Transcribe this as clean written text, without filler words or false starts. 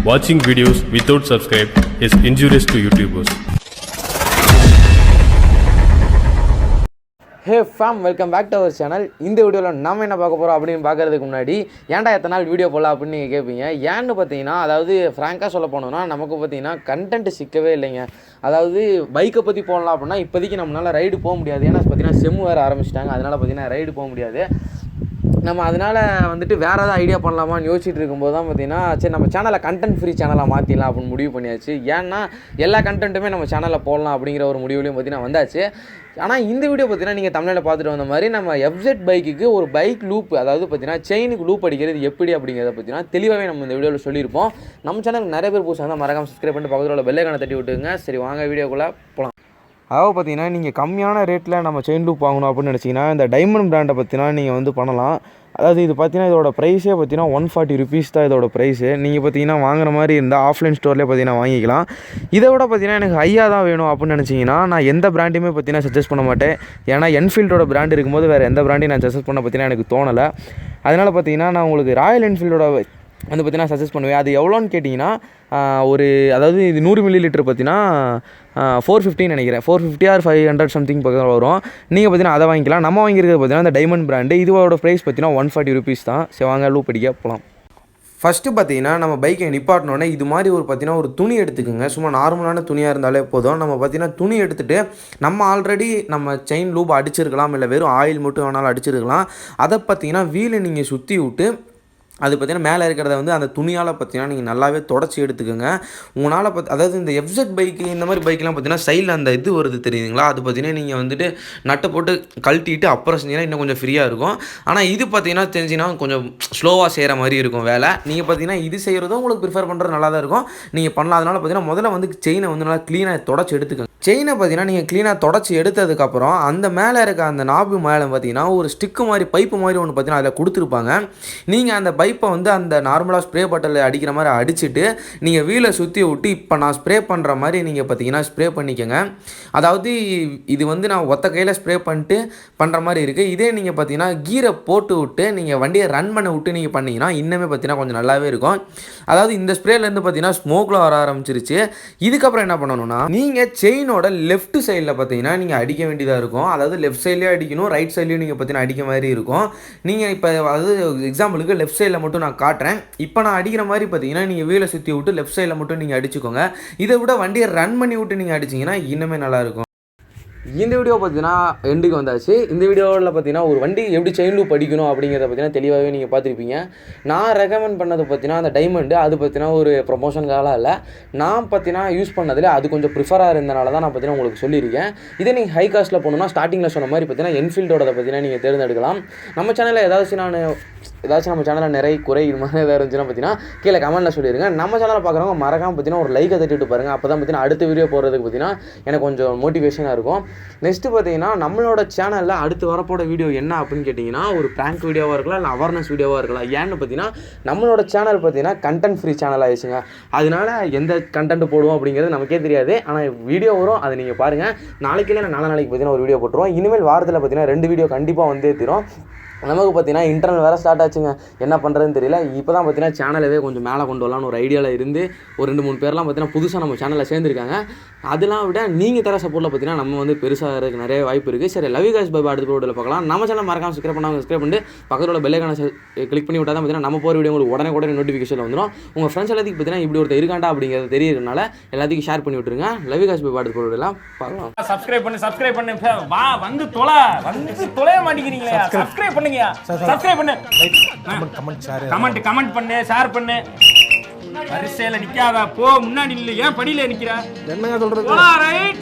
Watching videos without subscribe is injurious to YouTubers. Hey fam, welcome back to our channel. இந்த வீடியோவில் நம்ம என்ன பார்க்க போகிறோம் அப்படின்னு பார்க்குறதுக்கு முன்னாடி ஏன்டா எத்தனை நாள் வீடியோ போடலாம் அப்படின்னு நீங்கள் கேட்பீங்க. ஏன்னு பார்த்தீங்கன்னா, அதாவது ஃப்ராங்காக சொல்ல போனோம்னா நமக்கு பார்த்தீங்கன்னா கண்டென்ட் சிக்கவே இல்லைங்க. அதாவது பைக்கை பற்றி போடலாம் அப்படின்னா இப்போதைக்கு நம்மளால் ரைடு போக முடியாது. ஏன்னா பார்த்தீங்கன்னா செம்மு வேறு ஆரம்பிச்சிட்டாங்க. அதனால் பார்த்தீங்கன்னா ரைடு போக முடியாது. நம்ம அதனால் வந்துட்டு வேறு ஏதாவது ஐடியா பண்ணலாமான்னு யோசிச்சுட்டு இருக்கும்போது தான் பார்த்தீங்கன்னா, சரி நம்ம சேனலை கண்டென்ட் ஃப்ரீ சேனலாக மாற்றிடலாம் அப்படின்னு முடிவு பண்ணியாச்சு. ஏன்னா எல்லா கண்டென்ட்டுமே நம்ம சேனலில் போடலாம் அப்படிங்கிற ஒரு முடிவுலையும் பார்த்தீங்கன்னா வந்தாச்சு. ஆனால் இந்த வீடியோ பார்த்தீங்கன்னா நீங்கள் தமிழில் பார்த்துட்டு வந்த மாதிரி நம்ம எஃப்ஜெட் பைக்குக்கு ஒரு பைக் லூப், அதாவது பார்த்தீங்கன்னா செயினுக்கு லூப் அடிக்கிறது எப்படி அப்படிங்கிறத பார்த்தீங்கன்னா தெளிவாகவே நம்ம இந்த வீடியோவில் சொல்லியிருப்போம். நம்ம சேனலுக்கு நிறைய பேர் புதுசாக இருந்தால் மறக்காம சப்ஸ்கிரைப் பண்ணிட்டு பக்கத்தில் உள்ள பெல் ஐகானை தட்டி விட்டுங்க. சரி வாங்க வீடியோக்குள்ளே போகலாம். அதாவது பார்த்தீங்கன்னா நீங்கள் கம்மியான ரேட்டில் நம்ம செயின் லூப் வாங்கணும் அப்படின்னு நினச்சிங்கன்னா இந்த டைமண்ட் பிராண்டை பற்றினா நீங்கள் வந்து பண்ணலாம். அதாவது இது பார்த்தீங்கன்னா இதோட ப்ரைஸே பார்த்தீங்கன்னா 140 rupees தான் இதோட ப்ரைஸு. நீங்கள் பார்த்தீங்கன்னா வாங்குற மாதிரி இருந்தால் ஆஃப்லைன் ஸ்டோர்லேயே பார்த்தீங்கன்னா வாங்கிக்கலாம். இதை விட பார்த்தீங்கன்னா எனக்கு ஹையாக தான் வேணும் அப்படின்னு நினச்சிங்கன்னா நான் எந்த பிராண்டையுமே பார்த்தீங்கன்னா சஜஸ்ட் பண்ண மாட்டேன். ஏன்னா என்ஃபீல்டோட பிராண்ட் இருக்கும்போது வேறு எந்த பிராண்டையும் நான் சஜஸ்ட் பண்ண பார்த்தீங்கன்னா எனக்கு தோணலை. அதனால் பார்த்தீங்கன்னா நான் உங்களுக்கு ராயல் என்ஃபீல்டோட வந்து பார்த்தீங்கன்னா சஜஸ்ட் பண்ணுவேன். அது எவ்வளோன்னு கேட்டிங்கன்னா அதாவது இது 100 ml பார்த்தீங்கன்னா 450 நினைக்கிறேன். 450 or 500 சம்திங் பக்கத்தில் வரும். நீங்கள் பார்த்தீங்கன்னா அதை வாங்கிக்கலாம். நம்ம வாங்கியிருக்கிறது பார்த்தீங்கன்னா இந்த டைமண்ட் பிராண்டு. இதோட ப்ரைஸ் பார்த்தீங்கன்னா 140 rupees தான். சரி வாங்க லூப் அடிக்க போகலாம். ஃபஸ்ட்டு பார்த்தீங்கன்னா நம்ம பைக்கை நிப்பாட்டினோடனே இது மாதிரி பார்த்தீங்கன்னா ஒரு துணி எடுத்துக்கோங்க. சும்மா நார்மலான துணியாக இருந்தாலே போதும். நம்ம பார்த்தீங்கன்னா துணி எடுத்துகிட்டு நம்ம ஆல்ரெடி நம்ம செயின் லூப் அடிச்சிருக்கலாம், இல்லை வெறும் ஆயில் மட்டும் வேணாலும் அடிச்சிருக்கலாம். அதை பார்த்தீங்கன்னா வீலை நீங்கள் சுற்றி விட்டு அது பார்த்தீங்கன்னா மேலே இருக்கிறத வந்து அந்த துணியால் பார்த்தீங்கன்னா நீங்கள் நல்லாவே தொடச்சி எடுத்துக்கோங்க. உங்களால் அதாவது இந்த எஃப்ஜெட் பைக்கு இந்த மாதிரி பைக்கெலாம் பார்த்தீங்கன்னா சைடில் அந்த இது வருது தெரியுதுங்களா, அது பார்த்தீங்கன்னா நீங்கள் வந்துட்டு நட்டை போட்டு கழட்டிட்டு அப்புறம் செஞ்சீங்கன்னா இன்னும் கொஞ்சம் ஃப்ரீயாக இருக்கும். ஆனால் இது பார்த்தீங்கன்னா தெரிஞ்சிங்கன்னா கொஞ்சம் ஸ்லோவாக செய்கிற மாதிரி இருக்கும் வேலை. நீங்கள் பார்த்தீங்கன்னா இது செய்கிறதும் உங்களுக்கு ப்ரிஃபர் பண்ணுறது நல்லா தான் இருக்கும், நீங்கள் பண்ணலாம். அதனால் பார்த்தீங்கன்னா முதல்ல வந்து செயினை வந்து நல்லா க்ளீனாக தொடச்சி எடுத்துக்கோங்க. செயினை பார்த்தீங்கன்னா நீங்கள் க்ளீனாக தொடச்சி எடுத்ததுக்கப்புறம் அந்த மேலே இருக்க அந்த நாபு மேலே பார்த்தீங்கன்னா ஒரு ஸ்டிக்கு மாதிரி பைப்பு மாதிரி ஒன்று பார்த்தீங்கன்னா அதில் கொடுத்துருப்பாங்க. நீங்கள் அந்த பைப்பை வந்து அந்த நார்மலாக ஸ்ப்ரே பாட்டில் அடிக்கிற மாதிரி அடிச்சுட்டு நீங்கள் வீலை சுற்றி விட்டு இப்போ நான் ஸ்ப்ரே பண்ணுற மாதிரி நீங்கள் பார்த்தீங்கன்னா ஸ்ப்ரே பண்ணிக்கோங்க. அதாவது இது வந்து நான் ஒத்த கையில் ஸ்ப்ரே பண்ணிட்டு பண்ணுற மாதிரி இருக்குது. இதே நீங்கள் பார்த்தீங்கன்னா கீரை போட்டு விட்டு நீங்கள் வண்டியை ரன் பண்ண விட்டு நீங்கள் பண்ணிங்கன்னா இன்னுமே பார்த்தீங்கன்னா கொஞ்சம் நல்லாவே இருக்கும். அதாவது இந்த ஸ்ப்ரேலேருந்து பார்த்தீங்கன்னா ஸ்மோக்கில் வர ஆரம்பிச்சிருச்சு. இதுக்கப்புறம் என்ன பண்ணணும்னா நீங்கள் செயினோட லெஃப்ட் சைடில் பார்த்தீங்கன்னா நீங்கள் அடிக்க வேண்டியதாக இருக்கும். அதாவது லெஃப்ட் சைட்லேயும் அடிக்கணும், ரைட் சைட்லேயும் நீங்கள் பார்த்தீங்கன்னா அடிக்க மாதிரி இருக்கும். நீங்கள் இப்போ அதாவது எக்ஸாம்பிளுக்கு லெஃப்ட் சைடில் மட்டும் நான் காட்டுறேன். இப்போ நான் அடிக்கிற மாதிரி பார்த்தீங்கன்னா நீங்கள் வீலை சுற்றி விட்டு லெஃப்ட் சைடில் மட்டும் நீங்கள் அடிச்சுக்கோங்க. இதை விட வண்டியை ரன் பண்ணி விட்டு நீங்கள் அடிச்சிங்கன்னா இன்னுமே நல்லாயிருக்கும். இந்த வீடியோ பார்த்தீங்கன்னா எண்டுக்கு வந்தாச்சு. இந்த வீடியோவில் பார்த்தீங்கன்னா ஒரு வண்டி எப்படி செயின் லூப் அடிக்கணும் அப்படிங்கிறத பார்த்தீங்கன்னா தெளிவாகவே நீங்கள் பார்த்துருப்பீங்க. நான் ரெக்கமெண்ட் பண்ணது பார்த்தீங்கன்னா அந்த டைமண்டு, அது பார்த்தீங்கன்னா ஒரு ப்ரொமோஷனுக்காக இல்லை, நான் பார்த்தீங்கன்னா யூஸ் பண்ணதில் அது கொஞ்சம் ப்ரிஃபராக இருந்தனால தான் நான் பார்த்தீங்கன்னா உங்களுக்கு சொல்லியிருக்கேன். இதே நீங்கள் ஹை காஸ்ட்டில் போகணுன்னா ஸ்டார்டிங்கில் சொன்ன மாதிரி பார்த்தீங்கன்னா என்ஃபீல்டோட பார்த்தீங்கன்னா நீங்கள் தேர்ந்தெடுக்கலாம். நம்ம சேனலில் ஏதாச்சும் நம்ம சேனலில் நிறைய குறை இது மாதிரி ஏதாவது இருந்துச்சுன்னா பார்த்தீங்கன்னா கீழே கமெண்ட்டில் சொல்லிடுங்க. நம்ம சேனலில் பார்க்குறவங்க மறக்காமல் பார்த்தீங்கன்னா ஒரு லைக்கை தட்டிட்டு பாருங்கள். அப்போ தான் பார்த்தீங்கன்னா அடுத்த வீடியோ போடுறதுக்கு பார்த்தீங்கன்னா எனக்கு கொஞ்சம் மோட்டிவேஷனாக இருக்கும். நெக்ஸ்ட்டு பார்த்தீங்கன்னா நம்மளோட சேனலில் அடுத்து வரப்போட வீடியோ என்ன அப்படின்னு கேட்டிங்கன்னா ஒரு ப்ராங்க் வீடியோவாக இருக்கலாம், இல்லை அவேர்னஸ் வீடியோவாக இருக்கலாம். ஏன்னு பார்த்தீங்கன்னா நம்மளோட சேனல் பார்த்தீங்கன்னா கண்டென்ட் ஃப்ரீ சேனல் ஆயிடுச்சுங்க. அதனால எந்த கண்டென்ட் போடுவோம் அப்படிங்கிறது நமக்கே தெரியாது. ஆனால் வீடியோ வரும், அதை நீங்கள் பாருங்கள். நாளைக்கு இல்லை நாளைக்கு பார்த்தீங்கன்னா ஒரு வீடியோ போட்டுருவோம். இனிமேல் வாரத்தில் பார்த்தீங்கன்னா 2 வீடியோ கண்டிப்பாக வந்தே தரும். நமக்கு பார்த்தீங்கன்னா இன்டர்னல் வேறு ஸ்டார்ட் ஆச்சுங்க, என்ன பண்ணுறதுன்னு தெரியல. இப்போ தான் பார்த்தீங்கன்னா சேனலவே கொஞ்சம் மேலே கொண்டு வரலான்னு ஒரு ஐடியாவில் இருந்து ஒரு 2-3 பேர்லாம் பார்த்தீங்கன்னா புதுசாக நம்ம சேனலில் சேர்ந்துருக்காங்க. அதெல்லாம் விட நீங்கள் தர சப்போர்ட்டில் பார்த்தீங்கன்னா நம்ம வந்து பெருசாக இருக்க நிறைய வாய்ப்பு இருக்குது. சரி லவ் யூ கைஸ், பை அடுத்த வீடியோவில் பார்க்கலாம். நம்ம சேனல் மறக்காம சப்ஸ்கிரைப் பண்ணிட்டு பக்கத்தில் உள்ள பெல் ஐகானை கிளிக் பண்ணி விட்டால் தான் பார்த்தீங்கன்னா நம்ம போகிற வீடியோ உங்களுக்கு உடனே நோட்டிஃபிகேஷன் வந்துடும். உங்கள் ஃப்ரெண்ட்ஸ் எல்லாத்துக்கும் பார்த்தீங்கன்னா இப்படி ஒருத்தர் இருக்காண்டா அப்படிங்கிறது தெரியறதுனால எல்லாத்துக்கும் ஷேர் பண்ணி விட்டுருங்க. லவ் யூ கைஸ், பை அடுத்த வீடியோலாம் பார்க்கலாம். சப்ஸ்கிரைப் பண்ணு வா வந்து தொலை மாட்டேங்கிறீங்களே. சப்ஸ்கிரைப் பண்ணுங்க, சப்ஸ்கிரைப் பண்ணு, கமெண்ட் பண்ணு, ஷேர் பண்ணு. வரிசையில நிக்காத, போ முன்னாடி இல்ல, ஏன் படியில நிக்கிற? என்னங்க சொல்றது? ரைட்